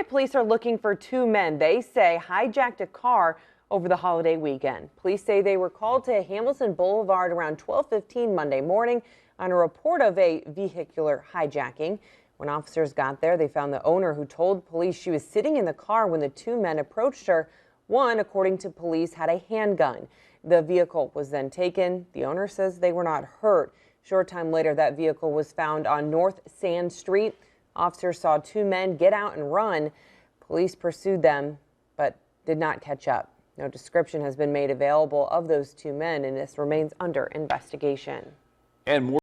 Police are looking for two men they say hijacked a car over the holiday weekend. Police say they were called to Hamilton Boulevard around 12:15 Monday morning on a report of a vehicular hijacking. When officers got there, they found the owner, who told police she was sitting in the car when the two men approached her. One, according to police, had a handgun. The vehicle was then taken. The owner says they were not hurt. Short time later, that vehicle was found on North Sand Street. Officers saw two men get out and run. Police pursued them, but did not catch up. No description has been made available of those two men, and this remains under investigation. And more